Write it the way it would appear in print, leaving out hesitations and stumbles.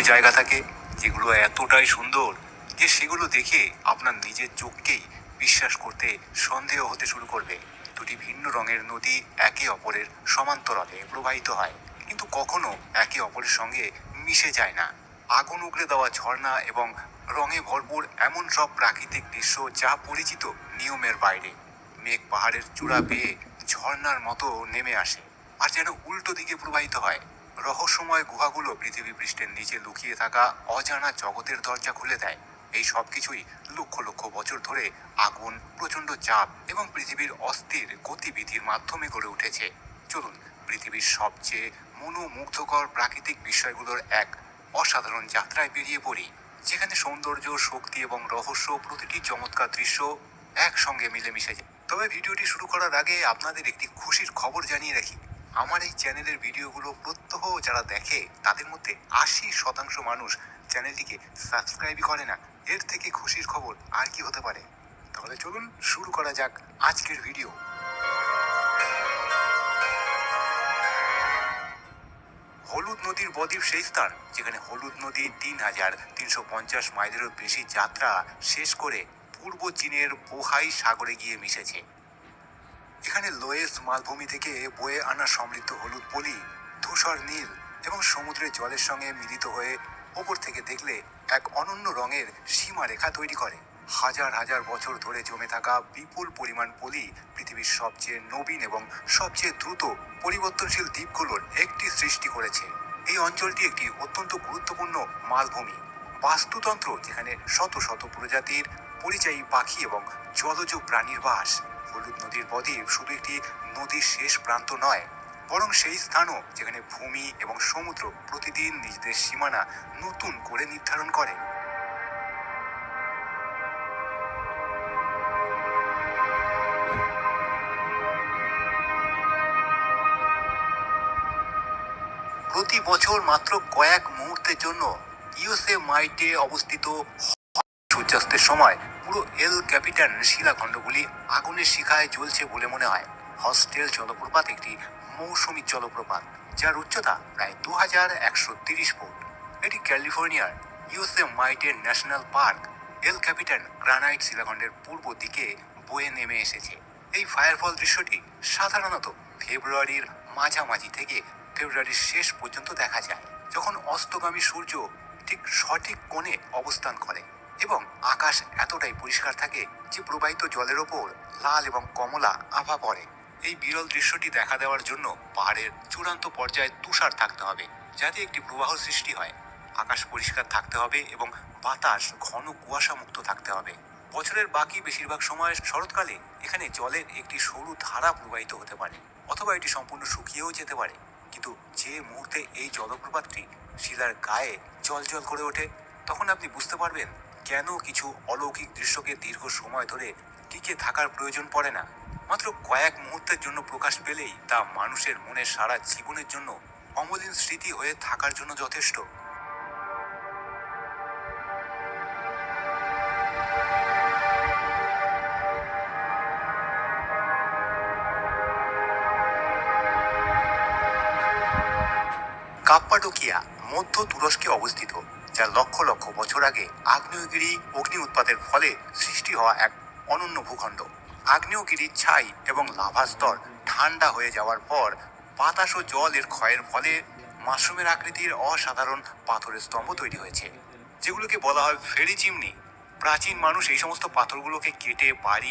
জায়গা থাকে যেগুলো এতটাই সুন্দর যে সেগুলো দেখে আপনার নিজের চোখকেই বিশ্বাস করতে সন্দেহ হতে শুরু করবে। দুটি ভিন্ন রঙের নদী একে অপরের সমান্তরালে প্রবাহিত হয়, কিন্তু কখনো একে অপরের সঙ্গে মিশে যায় না। আগুন উগড়ে দেওয়া ঝর্ণা এবং রঙে ভরপুর এমন সব প্রাকৃতিক দৃশ্য যা পরিচিত নিয়মের বাইরে। মেঘ পাহাড়ের চূড়া বেয়ে ঝর্ণার মতো নেমে আসে আর যেন উল্টো দিকে প্রবাহিত হয়। রহস্যময় গুহাগুলো পৃথিবী পৃষ্ঠের নিচে লুকিয়ে থাকা অজানা জগতের দরজা খুলে দেয়। এই সব কিছুই লক্ষ লক্ষ বছর ধরে আগুন, প্রচণ্ড চাপ এবং পৃথিবীর অস্থির গতিবিধির মাধ্যমে গড়ে উঠেছে। চলুন পৃথিবীর সবচেয়ে মনোমুগ্ধকর প্রাকৃতিক বিষয়গুলোর এক অসাধারণ যাত্রায় বেরিয়ে পড়ি, যেখানে সৌন্দর্য, শক্তি এবং রহস্য প্রতিটি চমৎকার দৃশ্য একসঙ্গে মিলেমিশে যায়। তবে ভিডিওটি শুরু করার আগে আপনাদের একটি খুশির খবর জানিয়ে রাখি। আমার এই চ্যানেলের ভিডিওগুলো প্রত্যহ যারা দেখে তাদের মধ্যে 80% মানুষ চ্যানেলটিকে সাবস্ক্রাইবই করে না। এর থেকে খুশির খবর আর কি হতে পারে? তাহলে চলুন শুরু করা যাক আজকের ভিডিও। হলুদ নদীর বদ্বীপ সেই স্থান যেখানে হলুদ নদী 3350 মাইলেরও বেশি যাত্রা শেষ করে পূর্ব চীনের বোহাই সাগরে গিয়ে মিশেছে। এখানে লোয়েস মালভূমি থেকে বয়ে আনা সমৃদ্ধ হলুদ পলি ধূসর নীল এবং সমুদ্রের জলের সঙ্গে মিলিত হয়ে ওপর থেকে দেখলে এক অনন্য রঙের সীমারেখা তৈরি করে। হাজার হাজার বছর ধরে জমে থাকা বিপুল পরিমাণ পলি পৃথিবীর সবচেয়ে নবীন এবং সবচেয়ে দ্রুত পরিবর্তনশীল দ্বীপগুলোর একটি সৃষ্টি করেছে। এই অঞ্চলটি একটি অত্যন্ত গুরুত্বপূর্ণ মালভূমি বাস্তুতন্ত্র, যেখানে শত শত প্রজাতির পরিযায়ী পাখি এবং জলজ প্রাণীর বাস। হলুদ নদীর বদ্বীপ শুধু একটি নদীর শেষ প্রান্ত নয়, বরং সেই স্থানও যেখানে ভূমি এবং সমুদ্র প্রতিদিন নিজেদের সীমানা নতুন করে নির্ধারণ করে। প্রতি বছর মাত্র কয়েক মুহূর্তের জন্য ইয়োসেমাইটে অবস্থিত সূর্যাস্তের সময় পুরো এল ক্যাপিটান শিলাখণ্ডগুলি আগুনের শিখায় জ্বলছে বলে মনে হয়। হস্টেল জলপ্রপাত একটি মৌসুমী জলপ্রপাত যার উচ্চতা প্রায় 2130 ফুট। এটি ক্যালিফোর্নিয়ার ইয়োসেমাইটে ন্যাশনাল পার্ক এল ক্যাপিটান গ্রানাইট শিলাখণ্ডের পূর্ব দিকে বয়ে নেমে এসেছে। এই ফায়ারফল দৃশ্যটি সাধারণত ফেব্রুয়ারির মাঝামাঝি থেকে ফেব্রুয়ারির শেষ পর্যন্ত দেখা যায়, যখন অস্তগামী সূর্য ঠিক সঠিক কোণে অবস্থান করে এবং আকাশ এতটাই পরিষ্কার থাকে যে প্রবাহিত জলের ওপর লাল এবং কমলা আভা পড়ে। এই বিরল দৃশ্যটি দেখা দেওয়ার জন্য পাহাড়ের চূড়ান্ত পর্যায়ে তুষার থাকতে হবে যাতে একটি প্রবাহ সৃষ্টি হয়। আকাশ পরিষ্কার থাকতে হবে এবং বাতাস ঘন কুয়াশা মুক্ত থাকতে হবে। বছরের বাকি বেশিরভাগ সময় শরৎকালে এখানে জলের একটি সরু ধারা প্রবাহিত হতে পারে, অথবা এটি সম্পূর্ণ শুকিয়েও যেতে পারে। কিন্তু যে মুহূর্তে এই জলপ্রপাতটি শিলার গায়ে জ্বলজ্বল করে ওঠে, তখন আপনি বুঝতে পারবেন কেন কিছু অলৌকিক দৃশ্যকে দীর্ঘ সময় ধরে টিকে থাকার প্রয়োজন পড়ে না। মাত্র কয়েক মুহূর্তের জন্য প্রকাশ পেলেই তা মানুষের মনে সারা জীবনের জন্য অমলিন স্মৃতি হয়ে থাকার জন্য যথেষ্ট। কাপ্পাডোকিয়া মধ্য তুরস্কে অবস্থিত, যা লক্ষ লক্ষ বছর আগে আগ্নেয়গিরি অগ্নি উৎপাতের ফলে সৃষ্টি হওয়া এক অনন্য ভূখণ্ড। আগ্নেয়গিরির ছাই এবং লাভা স্তর ঠান্ডা হয়ে যাওয়ার পর বাতাস ও জল এর ক্ষয়ের ফলে মাশরুমের আকৃতির অসাধারণ পাথরের স্তম্ভ তৈরি হয়েছে, যেগুলোকে বলা হয় ফেরি চিমনি। প্রাচীন মানুষ এই সমস্ত পাথরগুলোকে কেটে বাড়ি